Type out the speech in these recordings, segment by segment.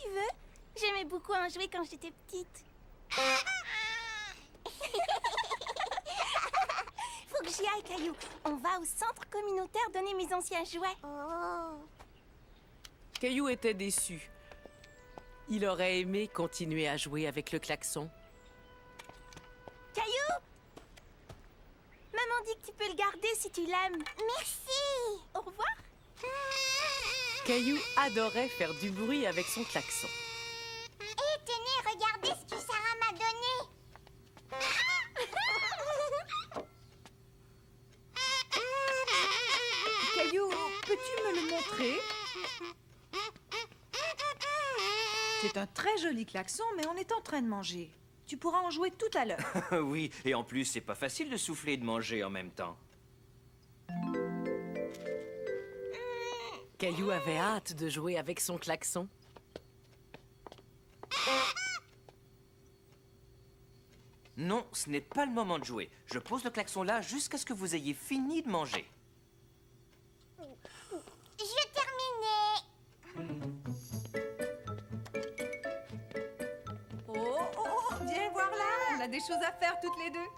tu veux. J'aimais beaucoup en jouer quand j'étais petite. Faut que j'y aille, Caillou. On va au centre communautaire donner mes anciens jouets. Oh. Caillou était déçu. Il aurait aimé continuer à jouer avec le klaxon. Caillou! Maman dit que tu peux le garder si tu l'aimes. Merci. Au revoir. Caillou adorait faire du bruit avec son klaxon. Et tenez, regardez ce que Sarah m'a donné. Caillou, peux-tu me le montrer? C'est un très joli klaxon, mais on est en train de manger. Tu pourras en jouer tout à l'heure. Oui, et en plus, c'est pas facile de souffler et de manger en même temps. Caillou avait hâte de jouer avec son klaxon. Non, ce n'est pas le moment de jouer. Je pose le klaxon là jusqu'à ce que vous ayez fini de manger. J'ai terminé. Oh, viens voir là, on a des choses à faire toutes les deux.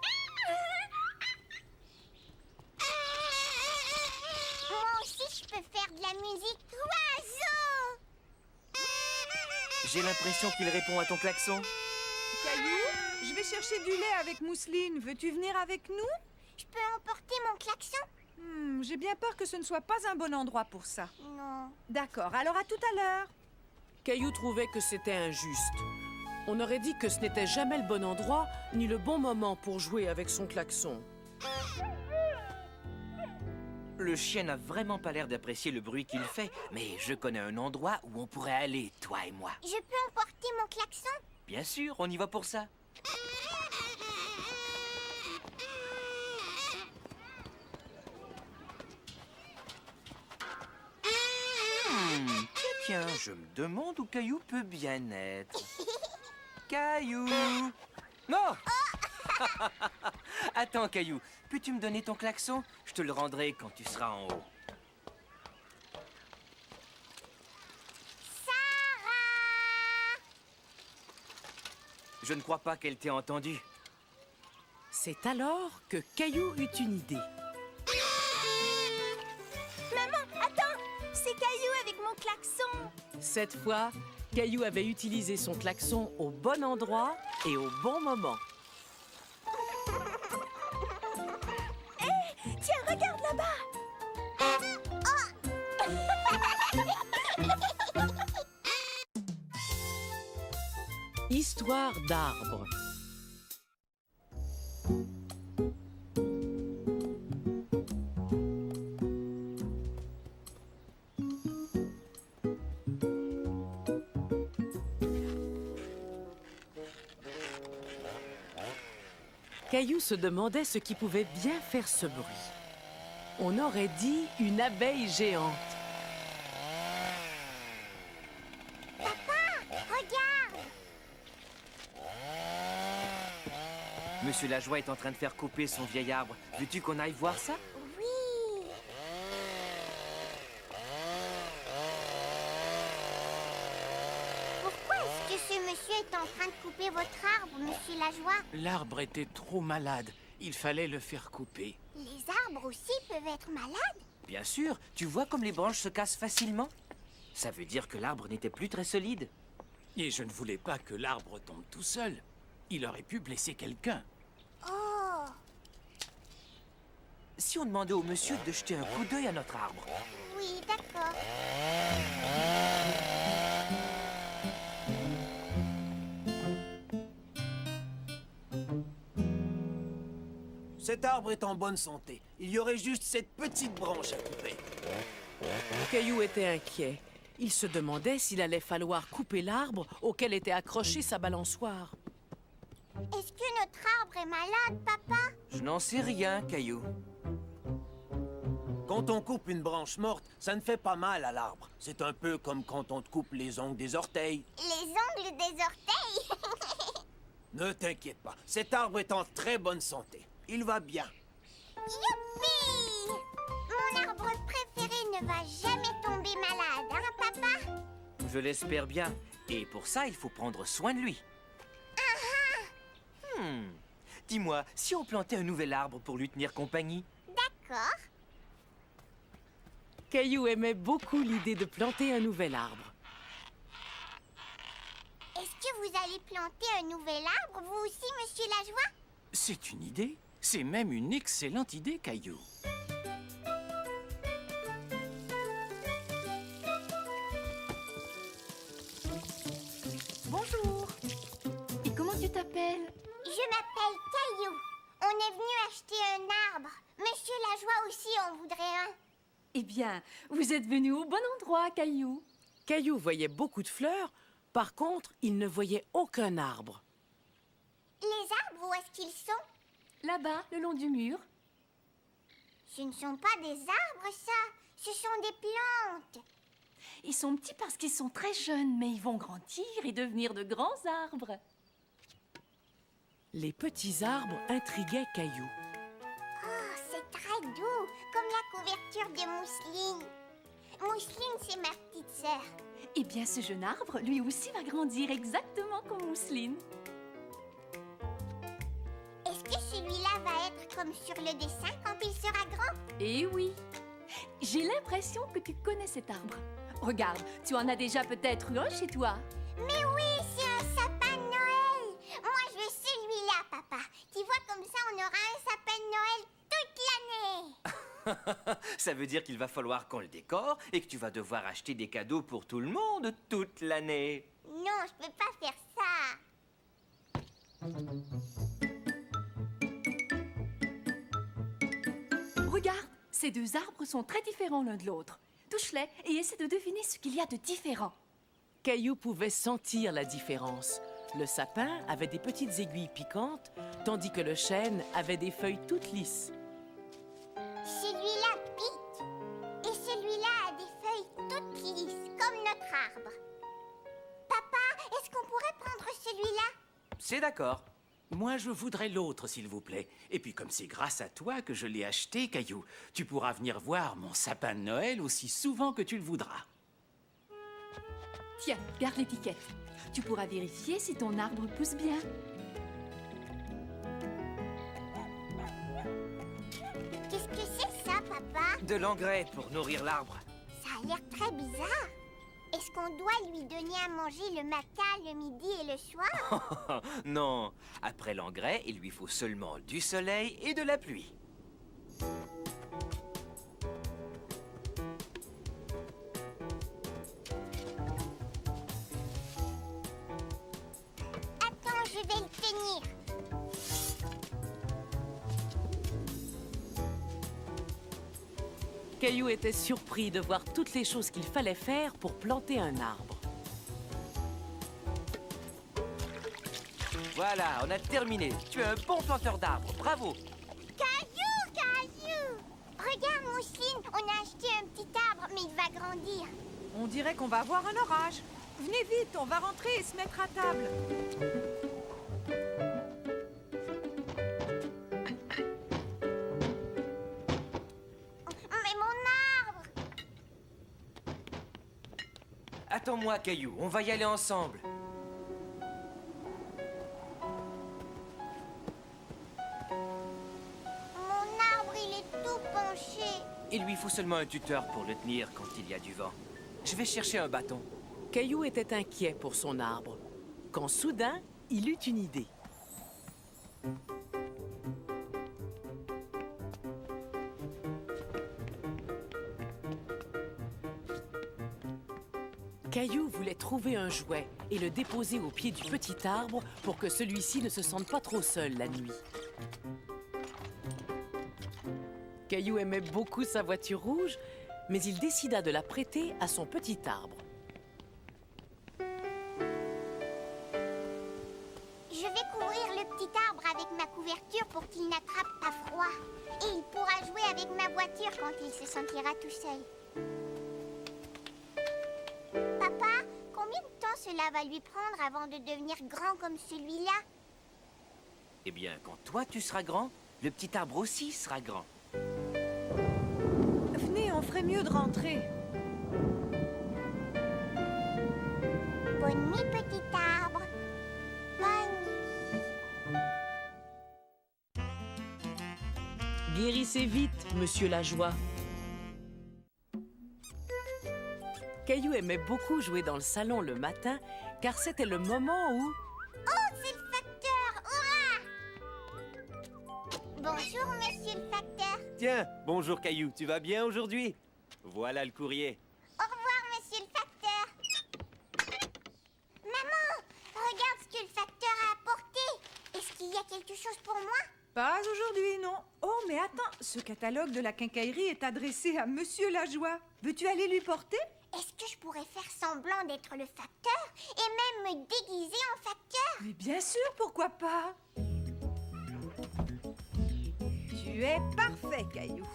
Moi aussi, je peux faire de la musique oiseau. J'ai l'impression qu'il répond à ton klaxon. Caillou, je vais chercher du lait avec mousseline. Veux-tu venir avec nous? Je peux emporter mon klaxon? J'ai bien peur que ce ne soit pas un bon endroit pour ça. Non. D'accord, alors à tout à l'heure. Caillou trouvait que c'était injuste. On aurait dit que ce n'était jamais le bon endroit, ni le bon moment pour jouer avec son klaxon. Le chien n'a vraiment pas l'air d'apprécier le bruit qu'il fait, mais je connais un endroit où on pourrait aller, toi et moi. Je peux emporter mon klaxon? Bien sûr, on y va pour ça. Tiens, je me demande où Caillou peut bien être. Caillou! Non! Attends, Caillou, peux-tu me donner ton klaxon? Je te le rendrai quand tu seras en haut. Sarah! Je ne crois pas qu'elle t'ait entendu. C'est alors que Caillou eut une idée. Maman, attends! C'est Caillou avec mon klaxon. Cette fois, Caillou avait utilisé son klaxon au bon endroit et au bon moment. Tiens, regarde là-bas. Histoire d'arbre. Caillou se demandait ce qui pouvait bien faire ce bruit. On aurait dit une abeille géante. Regarde! Monsieur Lajoie est en train de faire couper son vieil arbre. Veux-tu qu'on aille voir ça? Oui! Pourquoi est-ce que ce monsieur est en train de couper votre arbre, monsieur Lajoie? L'arbre était trop malade. Il fallait le faire couper. Les arbres aussi peuvent être malades? Bien sûr, tu vois comme les branches se cassent facilement? Ça veut dire que l'arbre n'était plus très solide. Et je ne voulais pas que l'arbre tombe tout seul. Il aurait pu blesser quelqu'un. Oh! Si on demandait au monsieur de jeter un coup d'œil à notre arbre. Oui, d'accord. Cet arbre est en bonne santé. Il y aurait juste cette petite branche à couper. Caillou était inquiet. Il se demandait s'il allait falloir couper l'arbre auquel était accrochée sa balançoire. Est-ce que notre arbre est malade, papa? Je n'en sais rien, Caillou. Quand on coupe une branche morte, ça ne fait pas mal à l'arbre. C'est un peu comme quand on te coupe les ongles des orteils. Les ongles des orteils? Ne t'inquiète pas, cet arbre est en très bonne santé. Il va bien. Youpi! Mon arbre préféré ne va jamais tomber malade, hein, papa? Je l'espère bien. Et pour ça, il faut prendre soin de lui. Dis-moi, si on plantait un nouvel arbre pour lui tenir compagnie? D'accord. Caillou aimait beaucoup l'idée de planter un nouvel arbre. Est-ce que vous allez planter un nouvel arbre, vous aussi, monsieur Lajoie? C'est une idée. C'est même une excellente idée, Caillou. Bonjour. Et comment tu t'appelles? Je m'appelle Caillou. On est venu acheter un arbre. Monsieur Lajoie aussi en voudrait un. Eh bien, vous êtes venu au bon endroit, Caillou. Caillou voyait beaucoup de fleurs, par contre, il ne voyait aucun arbre. Les arbres, où est-ce qu'ils sont? Là-bas, le long du mur. Ce ne sont pas des arbres, ça. Ce sont des plantes. Ils sont petits parce qu'ils sont très jeunes, mais ils vont grandir et devenir de grands arbres. Les petits arbres intriguaient Caillou. Oh, c'est très doux, comme la couverture de Mousseline. Mousseline, c'est ma petite sœur. Eh bien, ce jeune arbre, lui aussi, va grandir exactement comme Mousseline. Est-ce que celui-là va être comme sur le dessin quand il sera grand? Eh oui. J'ai l'impression que tu connais cet arbre. Regarde, tu en as déjà peut-être eu un chez toi. Mais oui, c'est un sapin de Noël. Moi, je veux celui-là, papa. Tu vois, comme ça, on aura un sapin de Noël toute l'année. Ça veut dire qu'il va falloir qu'on le décore et que tu vas devoir acheter des cadeaux pour tout le monde toute l'année. Non, je peux pas faire ça. Regarde, ces deux arbres sont très différents l'un de l'autre. Touche-les et essaie de deviner ce qu'il y a de différent. Caillou pouvait sentir la différence. Le sapin avait des petites aiguilles piquantes, tandis que le chêne avait des feuilles toutes lisses. Celui-là pique. Et celui-là a des feuilles toutes lisses, comme notre arbre. Papa, est-ce qu'on pourrait prendre celui-là? C'est d'accord. Moi, je voudrais l'autre, s'il vous plaît. Et puis, comme c'est grâce à toi que je l'ai acheté, Caillou, tu pourras venir voir mon sapin de Noël aussi souvent que tu le voudras. Tiens, garde l'étiquette. Tu pourras vérifier si ton arbre pousse bien. Qu'est-ce que c'est ça, papa? De l'engrais pour nourrir l'arbre. Ça a l'air très bizarre. Est-ce qu'on doit lui donner à manger le matin, le midi et le soir? Non, après l'engrais, il lui faut seulement du soleil et de la pluie. Attends, je vais le tenir. Caillou était surpris de voir toutes les choses qu'il fallait faire pour planter un arbre. Voilà, on a terminé. Tu es un bon planteur d'arbres. Bravo. Caillou, Caillou! Regarde, Mousseline, on a acheté un petit arbre, mais il va grandir. On dirait qu'on va avoir un orage. Venez vite, on va rentrer et se mettre à table. Mais mon arbre! Attends-moi, Caillou. On va y aller ensemble. Mon arbre, il est tout penché. Il lui faut seulement un tuteur pour le tenir quand il y a du vent. Je vais chercher un bâton. Caillou était inquiet pour son arbre, quand soudain, il eut une idée. Caillou voulait trouver un jouet et le déposer au pied du petit arbre pour que celui-ci ne se sente pas trop seul la nuit. Caillou aimait beaucoup sa voiture rouge, mais il décida de la prêter à son petit arbre. Je vais couvrir le petit arbre avec ma couverture pour qu'il n'attrape pas froid. Et il pourra jouer avec ma voiture quand il se sentira tout seul. Papa, combien de temps cela va lui prendre avant de devenir grand comme celui-là? Eh bien, quand toi tu seras grand, le petit arbre aussi sera grand. Venez, on ferait mieux de rentrer. Bonne nuit, petit arbre. Bonne nuit. Guérissez vite, monsieur Lajoie. Caillou aimait beaucoup jouer dans le salon le matin, car c'était le moment où... Oh, c'est le facteur! Hurrah! Bonjour, monsieur le facteur. Tiens, bonjour Caillou, tu vas bien aujourd'hui? Voilà le courrier. Au revoir, monsieur le facteur. Maman, regarde ce que le facteur a apporté. Est-ce qu'il y a quelque chose pour moi? Pas aujourd'hui, non. Oh, mais attends, ce catalogue de la quincaillerie est adressé à Monsieur Lajoie. Veux-tu aller lui porter? Est-ce que je pourrais faire semblant d'être le facteur et même me déguiser en facteur? Mais bien sûr, pourquoi pas? Tu es parfait, Caillou.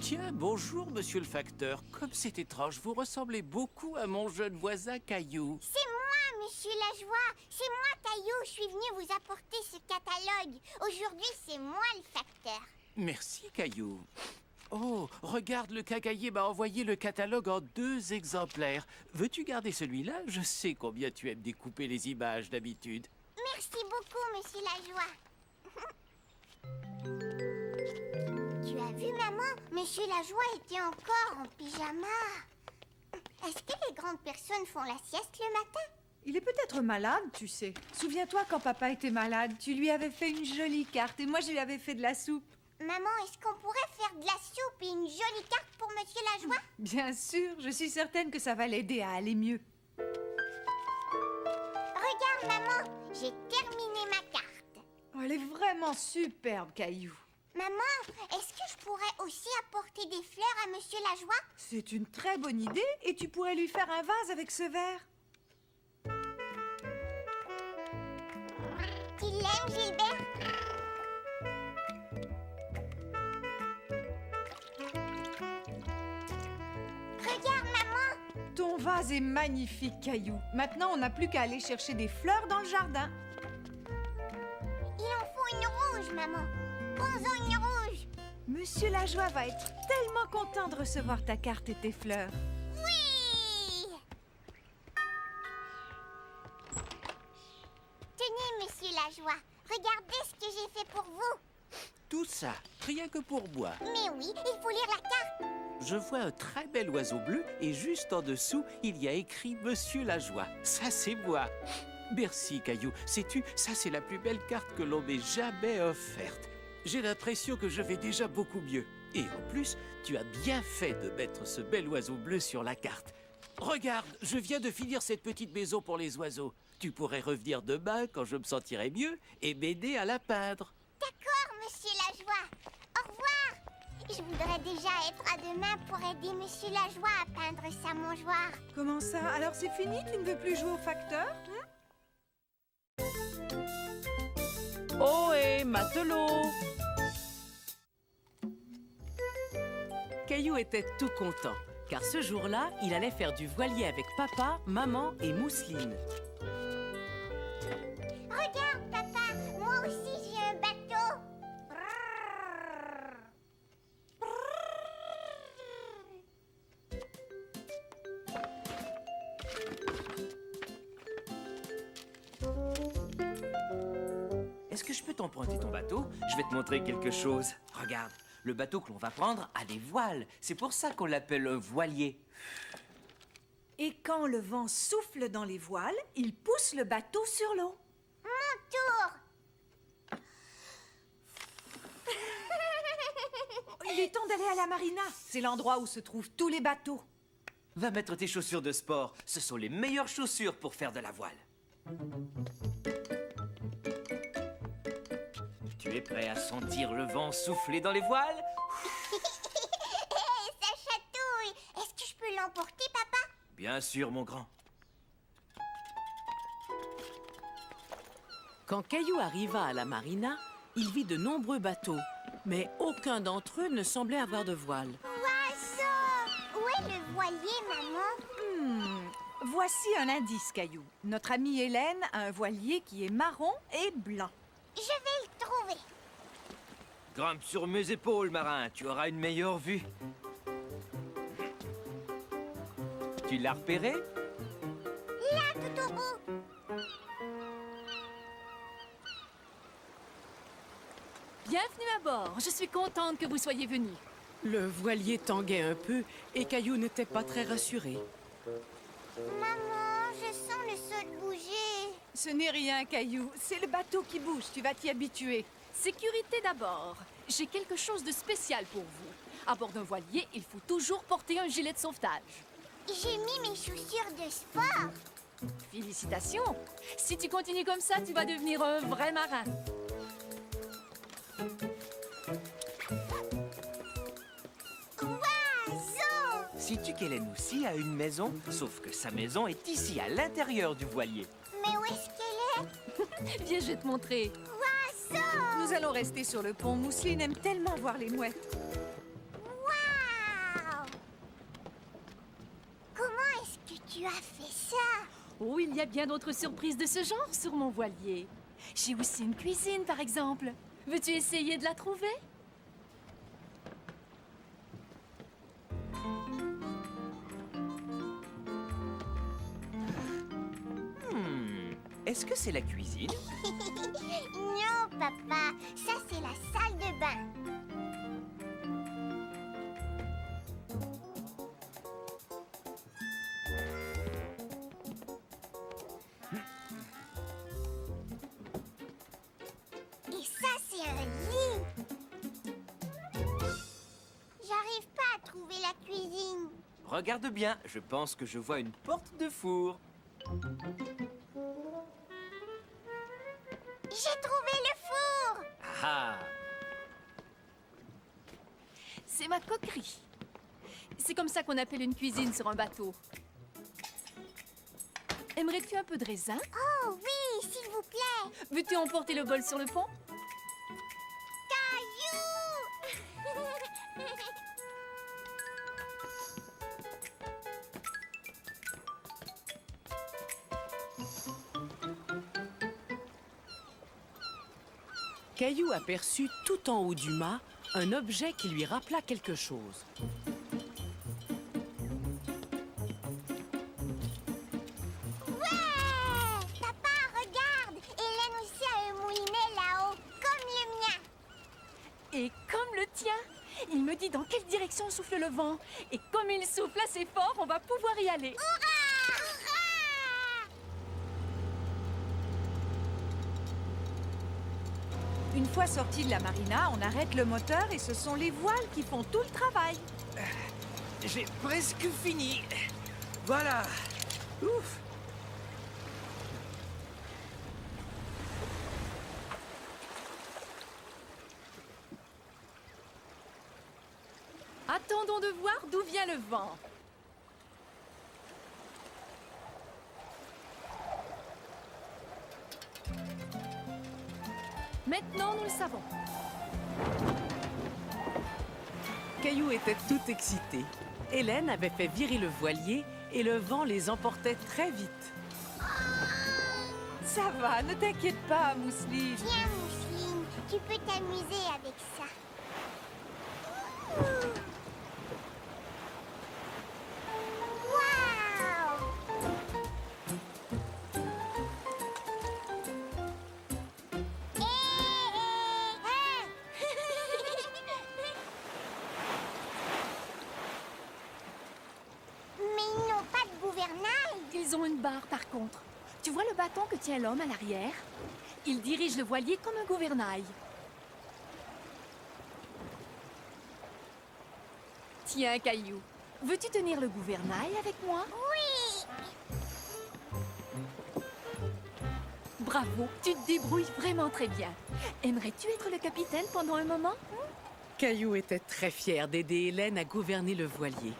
Tiens, bonjour, monsieur le facteur. Comme c'est étrange, vous ressemblez beaucoup à mon jeune voisin Caillou. C'est moi, monsieur Lajoie. C'est moi, Caillou. Je suis venue vous apporter ce catalogue. Aujourd'hui, c'est moi le facteur. Merci, Caillou. Oh, regarde, le quincaillier m'a envoyé le catalogue en 2 exemplaires. Veux-tu garder celui-là? Je sais combien tu aimes découper les images d'habitude. Merci beaucoup, monsieur Lajoie. Tu as vu, maman? Monsieur Lajoie était encore en pyjama. Est-ce que les grandes personnes font la sieste le matin? Il est peut-être malade, tu sais. Souviens-toi quand papa était malade, tu lui avais fait une jolie carte et moi je lui avais fait de la soupe. Maman, est-ce qu'on pourrait faire de la soupe et une jolie carte pour monsieur Lajoie? Bien sûr, je suis certaine que ça va l'aider à aller mieux. Regarde, maman, j'ai terminé ma carte. Oh, elle est vraiment superbe, Caillou. Maman, est-ce que je pourrais aussi apporter des fleurs à monsieur Lajoie? C'est une très bonne idée et tu pourrais lui faire un vase avec ce verre. Tu l'aimes, Gilbert? Regarde, maman. Ton vase est magnifique, Caillou. Maintenant, on n'a plus qu'à aller chercher des fleurs dans le jardin. Il en faut une rouge, maman. Prends-en une rouge. Monsieur Lajoie va être tellement content de recevoir ta carte et tes fleurs. Oui! Tenez, monsieur Lajoie. Regardez ce que j'ai fait pour vous. Tout ça, rien que pour moi. Mais oui, il faut lire la carte. Je vois un très bel oiseau bleu et juste en dessous, il y a écrit Monsieur Lajoie. Ça, c'est moi. Merci, Caillou. Sais-tu, ça, c'est la plus belle carte que l'on m'ait jamais offerte. J'ai l'impression que je vais déjà beaucoup mieux. Et en plus, tu as bien fait de mettre ce bel oiseau bleu sur la carte. Regarde, je viens de finir cette petite maison pour les oiseaux. Tu pourrais revenir demain quand je me sentirai mieux et m'aider à la peindre. D'accord, monsieur Lajoie. Au revoir. Je voudrais déjà être à demain pour aider monsieur Lajoie à peindre sa mangeoire. Comment ça? Alors c'est fini? Tu ne veux plus jouer au facteur? Ohé, matelot! Caillou était tout content, car ce jour-là, il allait faire du voilier avec papa, maman et Mousseline. Regarde, papa. Moi aussi, j'ai un bateau. Est-ce que je peux t'emprunter ton bateau? Je vais te montrer quelque chose. Regarde, le bateau que l'on va prendre a des voiles. C'est pour ça qu'on l'appelle un voilier. Et quand le vent souffle dans les voiles, il pousse le bateau sur l'eau. Mon tour. Il est temps d'aller à la marina. C'est l'endroit où se trouvent tous les bateaux. Va mettre tes chaussures de sport. Ce sont les meilleures chaussures pour faire de la voile. Tu es prêt à sentir le vent souffler dans les voiles? Hé, ça chatouille. Est-ce que je peux l'emporter, papa? Bien sûr, mon grand. Quand Caillou arriva à la marina, il vit de nombreux bateaux, mais aucun d'entre eux ne semblait avoir de voile. Oiseau! Où est le voilier, maman? Voici un indice, Caillou. Notre amie Hélène a un voilier qui est marron et blanc. Je vais le trouver. Grimpe sur mes épaules, marin. Tu auras une meilleure vue. Tu l'as repéré? Là, tout au bout. Bienvenue à bord. Je suis contente que vous soyez venus. Le voilier tanguait un peu et Caillou n'était pas très rassuré. Maman, je sens le sol bouger. Ce n'est rien, Caillou. C'est le bateau qui bouge. Tu vas t'y habituer. Sécurité d'abord. J'ai quelque chose de spécial pour vous. À bord d'un voilier, il faut toujours porter un gilet de sauvetage. J'ai mis mes chaussures de sport. Félicitations. Si tu continues comme ça, tu vas devenir un vrai marin. Oiseau! Sais-tu qu'Hélène aussi a une maison? Sauf que sa maison est ici, à l'intérieur du voilier. Mais où est-ce qu'elle est? Viens, je vais te montrer. Oiseau! Nous allons rester sur le pont. Mousseline aime tellement voir les mouettes. Waouh! Comment est-ce que tu as fait ça? Oh, il y a bien d'autres surprises de ce genre sur mon voilier. J'ai aussi une cuisine, par exemple. Veux-tu essayer de la trouver? Est-ce que c'est la cuisine? Non, papa, ça c'est la salle de bain. Et ça c'est un lit. J'arrive pas à trouver la cuisine. Regarde bien, je pense que je vois une porte de four. J'ai trouvé le four. Ah! C'est ma coquerie. C'est comme ça qu'on appelle une cuisine sur un bateau. Aimerais-tu un peu de raisin? Oh oui, s'il vous plaît. Veux-tu emporter le bol sur le pont? Caillou! Caillou aperçut tout en haut du mât un objet qui lui rappela quelque chose. Ouais! Papa, regarde! Hélène aussi a un moulinet là-haut, comme le mien. Et comme le tien, il me dit dans quelle direction souffle le vent. Et comme il souffle assez fort, on va pouvoir y aller. Hurrah! Hurrah! Une fois sorti de la marina, on arrête le moteur et ce sont les voiles qui font tout le travail. J'ai presque fini. Voilà. Ouf. Attendons de voir d'où vient le vent. Maintenant, nous le savons. Caillou était tout excité. Hélène avait fait virer le voilier et le vent les emportait très vite. Ça va, ne t'inquiète pas, Mousseline. Tiens, Mousseline, tu peux t'amuser avec ça. Waouh! Mais ils n'ont pas de gouvernail. Ils ont une barre, par contre. Tu vois le bâton que tient l'homme à l'arrière? Il dirige le voilier comme un gouvernail. Tiens, Caillou, veux-tu tenir le gouvernail avec moi? Oui! Bravo, tu te débrouilles vraiment très bien. Aimerais-tu être le capitaine pendant un moment? Caillou était très fier d'aider Hélène à gouverner le voilier.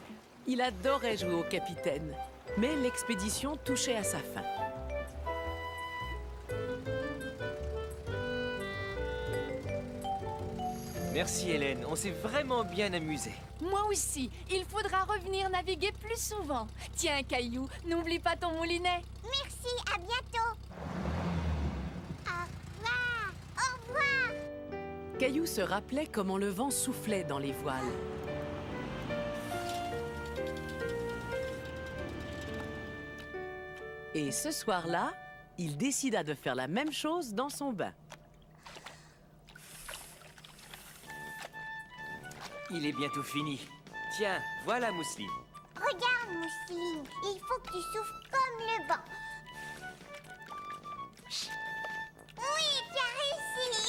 Il adorait jouer au capitaine, mais l'expédition touchait à sa fin. Merci Hélène, on s'est vraiment bien amusé. Moi aussi, il faudra revenir naviguer plus souvent. Tiens, Caillou, n'oublie pas ton moulinet. Merci, à bientôt. Au revoir. Au revoir. Caillou se rappelait comment le vent soufflait dans les voiles. Et ce soir-là, il décida de faire la même chose dans son bain. Il est bientôt fini. Tiens, voilà Mousseline. Regarde, Mousseline, il faut que tu souffles comme le banc. Oui, tu as réussi.